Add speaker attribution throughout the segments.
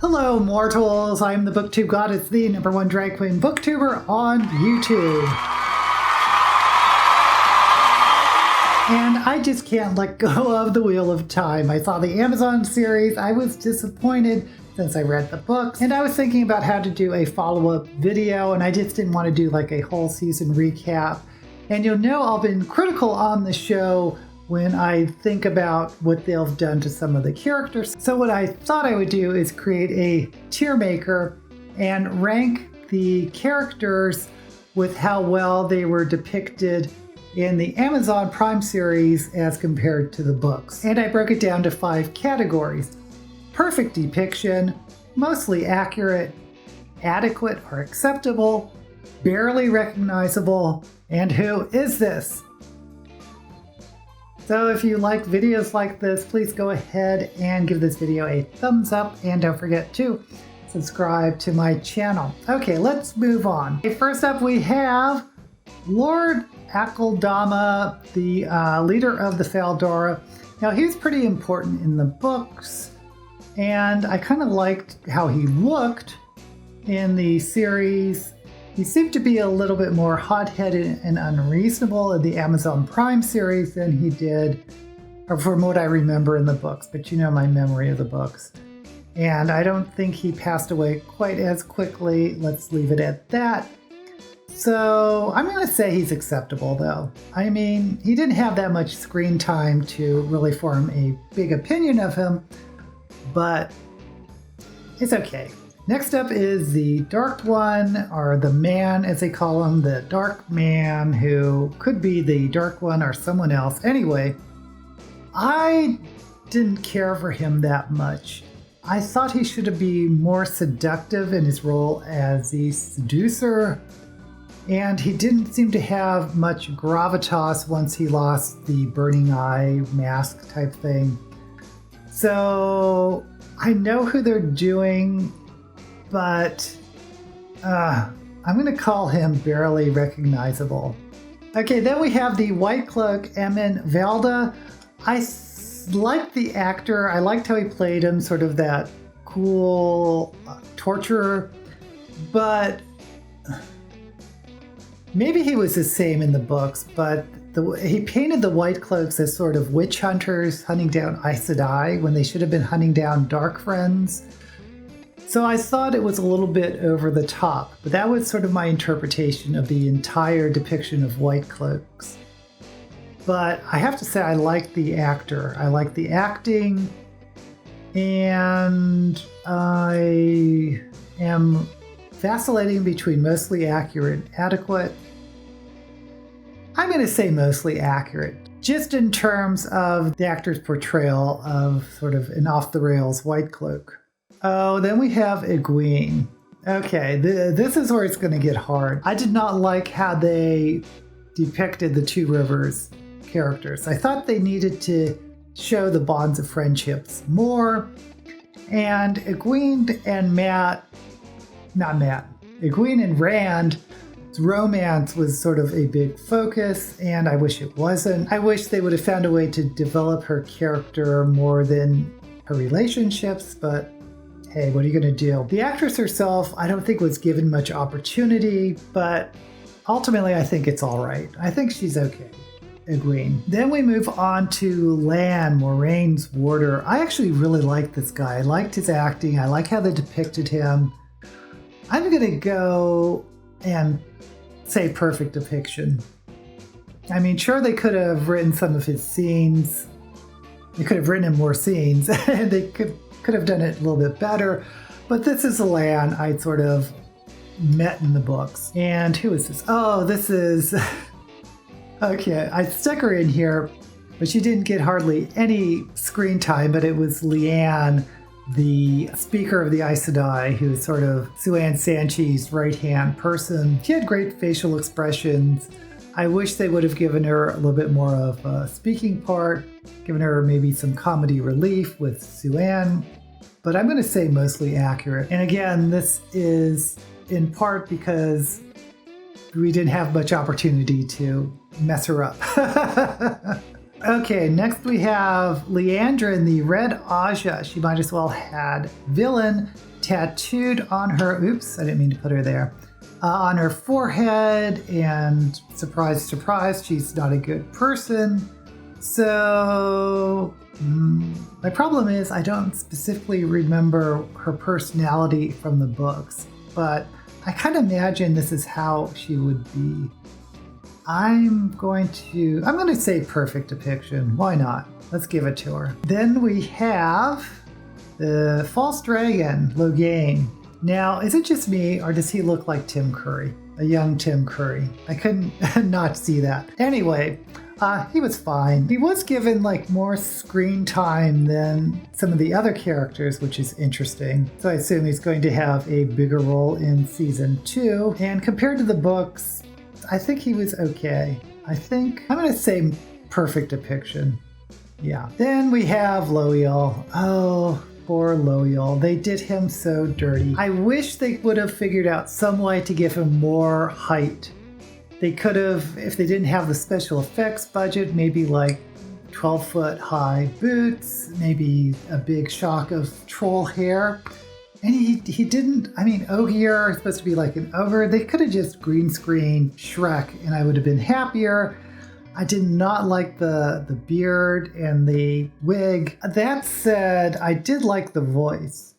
Speaker 1: Hello mortals, I'm the BookTube Goddess, the #1 drag queen booktuber on YouTube. And I just can't let go of the Wheel of Time. I saw the Amazon series, I was disappointed since I read the books, and I was thinking about how to do a follow-up video, and I just didn't want to do like a whole season recap. And you'll know I've been critical on the show when I think about what they've done to some of the characters. So what I thought I would do is create a tier maker and rank the characters with how well they were depicted in the Amazon Prime series as compared to the books. And I broke it down to 5 categories: perfect depiction, mostly accurate, adequate or acceptable, barely recognizable, and who is this? So if you like videos like this, please go ahead and give this video a thumbs up, and don't forget to subscribe to my channel. Okay, let's move on. Okay, first up we have Lord Akeldama, the leader of the Faldora. Now he's pretty important in the books, and I kind of liked how he looked in the series. He seemed to be a little bit more hot-headed and unreasonable in the Amazon Prime series than he did, or from what I remember in the books, but you know my memory of the books. And I don't think he passed away quite as quickly. Let's leave it at that. So I'm going to say he's acceptable, though. I mean, he didn't have that much screen time to really form a big opinion of him, but it's okay. Next up is the Dark One, or the Man as they call him, the Dark Man, who could be the Dark One or someone else. Anyway, I didn't care for him that much. I thought he should be more seductive in his role as the seducer, and he didn't seem to have much gravitas once he lost the burning eye mask type thing. So I know who they're doing, but I'm going to call him barely recognizable. Okay, then we have the White Cloak, Eamon Valda. I liked the actor. I liked how he played him, sort of that cool torturer, but maybe he was the same in the books, but he painted the White Cloaks as sort of witch hunters hunting down Aes Sedai when they should have been hunting down Dark Friends. So I thought it was a little bit over the top, but that was sort of my interpretation of the entire depiction of White Cloaks. But I have to say I like the actor. I like the acting, and I am vacillating between mostly accurate and adequate. I'm going to say mostly accurate, just in terms of the actor's portrayal of sort of an off-the-rails White Cloak. Oh, then we have Egwene. Okay, this is where it's going to get hard. I did not like how they depicted the Two Rivers characters. I thought they needed to show the bonds of friendships more. And Egwene and Egwene and Rand's romance was sort of a big focus, and I wish it wasn't. I wish they would have found a way to develop her character more than her relationships, but hey, what are you going to do? The actress herself, I don't think was given much opportunity, but ultimately I think it's all right. I think she's okay, Egwene. Then we move on to Lan, Moraine's warder. I actually really liked this guy. I liked his acting. I like how they depicted him. I'm going to go and say perfect depiction. I mean, sure, they could have written some of his scenes. They could have written him more scenes. They could have done it a little bit better, but this is the Lan I sort of met in the books. And who is this? Oh, this is okay, I stuck her in here, but she didn't get hardly any screen time, but it was Leane, the speaker of the Aes Sedai, who's sort of Siuan Sanche's right-hand person. She had great facial expressions. I wish they would have given her a little bit more of a speaking part, given her maybe some comedy relief with Siuan, but I'm going to say mostly accurate. And again, this is in part because we didn't have much opportunity to mess her up. Okay, next we have Liandrin, the Red Aja. She might as well had villain tattooed on her, oops, I didn't mean to put her there, on her forehead, and surprise, surprise, she's not a good person. So my problem is I don't specifically remember her personality from the books, but I kind of imagine this is how she would be. I'm going to say perfect depiction. Why not? Let's give it to her. Then we have the false dragon, Logain. Now, is it just me, or does he look like Tim Curry? A young Tim Curry. I couldn't not see that. Anyway, he was fine. He was given like more screen time than some of the other characters, which is interesting. So I assume he's going to have a bigger role in season 2. And compared to the books, I think he was okay. I'm going to say perfect depiction. Yeah. Then we have Loial. Oh, poor Loial. They did him so dirty. I wish they would have figured out some way to give him more height. They could have, if they didn't have the special effects budget, maybe like 12-foot high boots, maybe a big shock of troll hair. And he didn't, Ogier is supposed to be like an ogre. They could have just green screened Shrek and I would have been happier. I did not like the beard and the wig. That said, I did like the voice.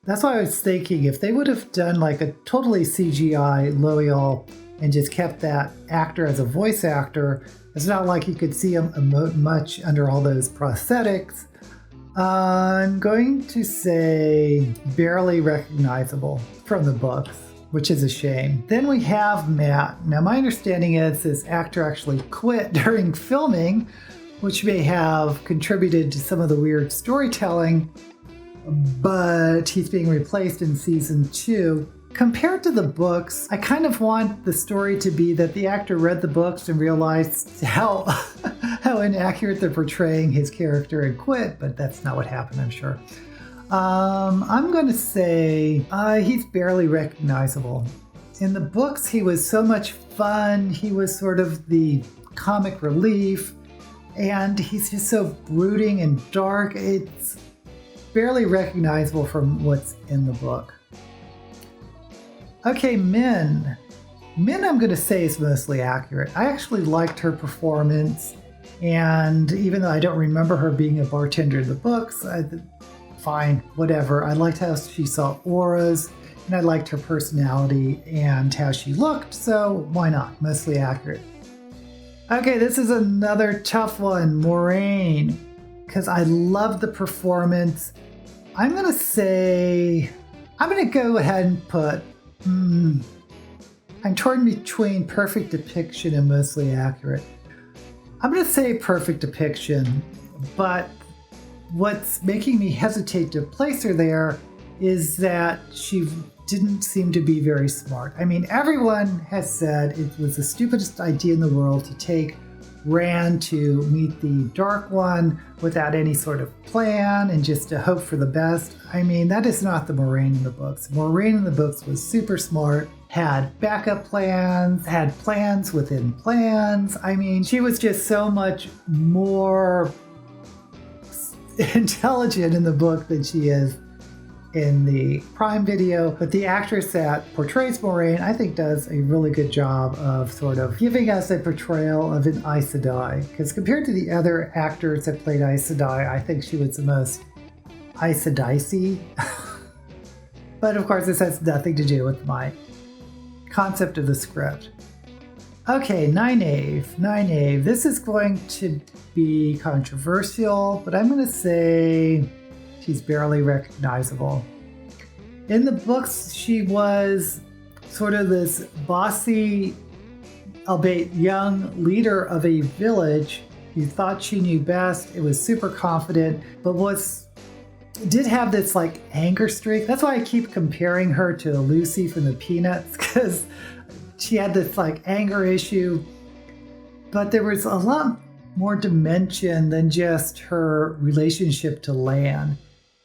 Speaker 1: That's why I was thinking if they would have done like a totally CGI Loial and just kept that actor as a voice actor, it's not like you could see him emote much under all those prosthetics. I'm going to say barely recognizable from the books, which is a shame. Then we have Matt. Now, my understanding is this actor actually quit during filming, which may have contributed to some of the weird storytelling, but he's being replaced in season 2. Compared to the books, I kind of want the story to be that the actor read the books and realized how inaccurate they're portraying his character and quit, but that's not what happened, I'm sure. I'm going to say he's barely recognizable. In the books, he was so much fun. He was sort of the comic relief, and he's just so brooding and dark. It's barely recognizable from what's in the book. Okay, Min. Min, I'm going to say, is mostly accurate. I actually liked her performance, and even though I don't remember her being a bartender in the books, fine, whatever. I liked how she saw auras, and I liked her personality and how she looked, so why not? Mostly accurate. Okay, this is another tough one, Moiraine, because I love the performance. I'm going to go ahead and put I'm torn between perfect depiction and mostly accurate. I'm going to say perfect depiction, but what's making me hesitate to place her there is that she didn't seem to be very smart. Everyone has said it was the stupidest idea in the world to take Rand to meet the Dark One without any sort of plan and just to hope for the best. That is not the Moiraine in the books. Moiraine in the books was super smart, had backup plans, had plans within plans. She was just so much more intelligent in the book than she is in the Prime Video, but the actress that portrays Moiraine, I think, does a really good job of sort of giving us a portrayal of an Aes Sedai, because compared to the other actors that played Aes Sedai, I think she was the most Aes Sedai-y. But of course, this has nothing to do with my concept of the script. Okay, Nynaeve. This is going to be controversial, but I'm going to say she's barely recognizable. In the books, she was sort of this bossy, albeit young, leader of a village who thought she knew best. It was super confident, but did have this like anger streak. That's why I keep comparing her to Lucy from the Peanuts, because she had this like anger issue, but there was a lot more dimension than just her relationship to Lan.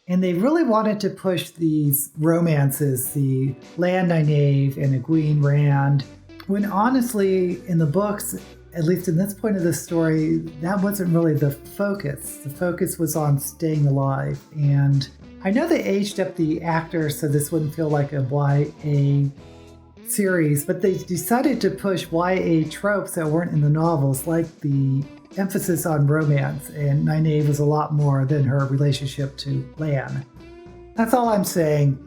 Speaker 1: And they really wanted to push these romances, the Lan Nynaeve and Egwene Rand, when honestly, in the books, at least in this point of the story, that wasn't really the focus. The focus was on staying alive. And I know they aged up the actors so this wouldn't feel like a YA series, but they decided to push YA tropes that weren't in the novels, like the emphasis on romance, and Nynaeve was a lot more than her relationship to Lan. That's all I'm saying.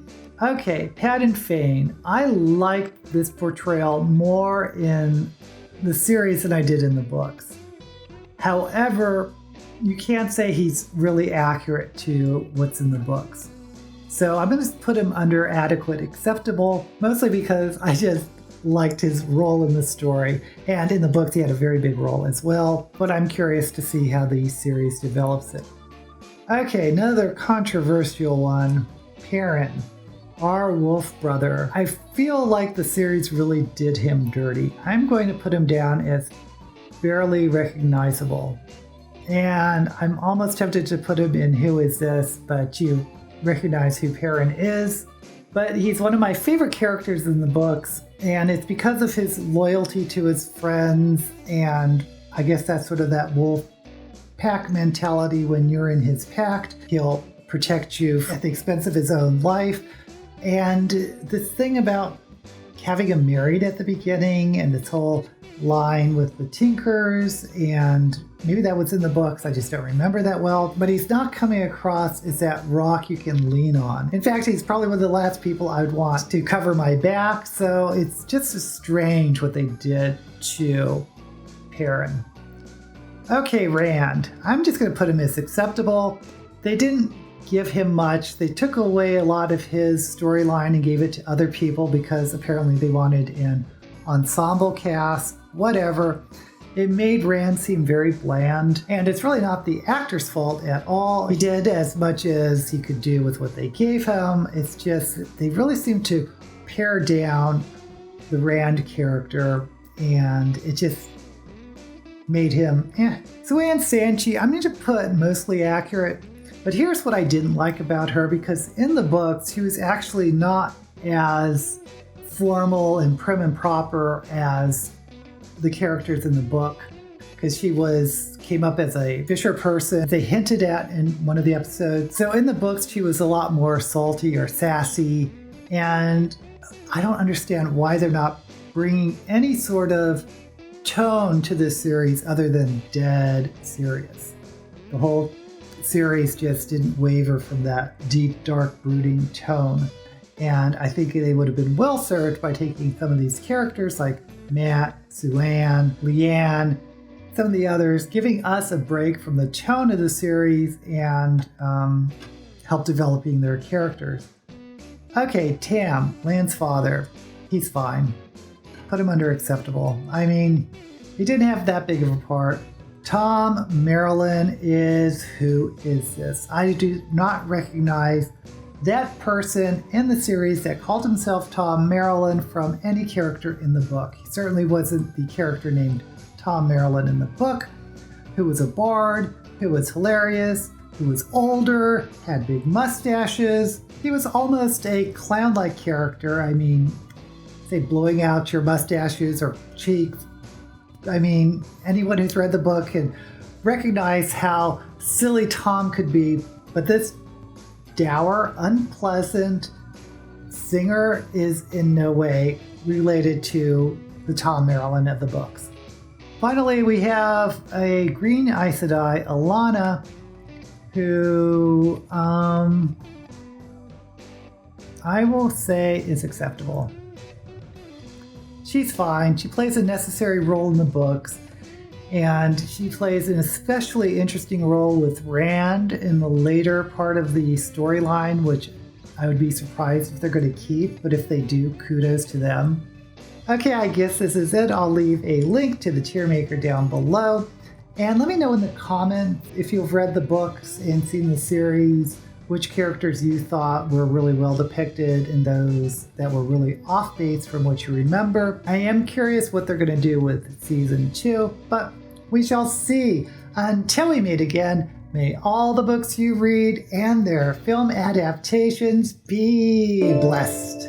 Speaker 1: Okay, Padan Fain. I liked this portrayal more in the series than I did in the books. However, you can't say he's really accurate to what's in the books. So I'm going to put him under adequate acceptable, mostly because I just liked his role in the story. And in the books, he had a very big role as well. But I'm curious to see how the series develops it. Okay, another controversial one. Perrin, our wolf brother. I feel like the series really did him dirty. I'm going to put him down as barely recognizable. And I'm almost tempted to put him in Who Is This? But you recognize who Perrin is. But he's one of my favorite characters in the books, and it's because of his loyalty to his friends, and I guess that's sort of that wolf pack mentality. When you're in his pact, he'll protect you at the expense of his own life. And this thing about having him married at the beginning, and this whole line with the Tinkers, and maybe that was in the books, I just don't remember that well, but he's not coming across as that rock you can lean on. In fact, he's probably one of the last people I would want to cover my back, so it's just strange what they did to Perrin. Okay, Rand. I'm just going to put him as acceptable. They didn't give him much. They took away a lot of his storyline and gave it to other people because apparently they wanted an ensemble cast, whatever. It made Rand seem very bland, and it's really not the actor's fault at all. He did as much as he could do with what they gave him. It's just they really seem to pare down the Rand character, and it just made him Siuan Sanche, I'm going to put mostly accurate, but here's what I didn't like about her, because in the books she was actually not as formal and prim and proper as the characters in the book, because she came up as a fisher person. They hinted at in one of the episodes. So in the books, she was a lot more salty or sassy, and I don't understand why they're not bringing any sort of tone to this series other than dead serious. The whole series just didn't waver from that deep, dark, brooding tone. And I think they would have been well served by taking some of these characters like Matt, Siuan, Leane, some of the others, giving us a break from the tone of the series and help developing their characters. Okay, Tam, Lan's father, he's fine. Put him under acceptable. I mean, he didn't have that big of a part. Thom Merrilin is Who Is This? I do not recognize that person in the series that called himself Thom Merrilin from any character in the book. He certainly wasn't the character named Thom Merrilin in the book, who was a bard, who was hilarious, who was older, had big mustaches. He was almost a clown-like character. I mean, say blowing out your mustaches or cheeks. I mean, anyone who's read the book can recognize how silly Thom could be, but this dour, unpleasant singer is in no way related to the Thom Merrilin of the books. Finally, we have a green Aes Sedai, Alanna, who I will say is acceptable. She's fine. She plays a necessary role in the books, and she plays an especially interesting role with Rand in the later part of the storyline, which I would be surprised if they're going to keep, but if they do, kudos to them. Okay, I guess this is it. I'll leave a link to the tier maker down below, and let me know in the comments if you've read the books and seen the series, which characters you thought were really well depicted and those that were really off base from what you remember. I am curious what they're going to do with season 2, but we shall see. Until we meet again, may all the books you read and their film adaptations be blessed.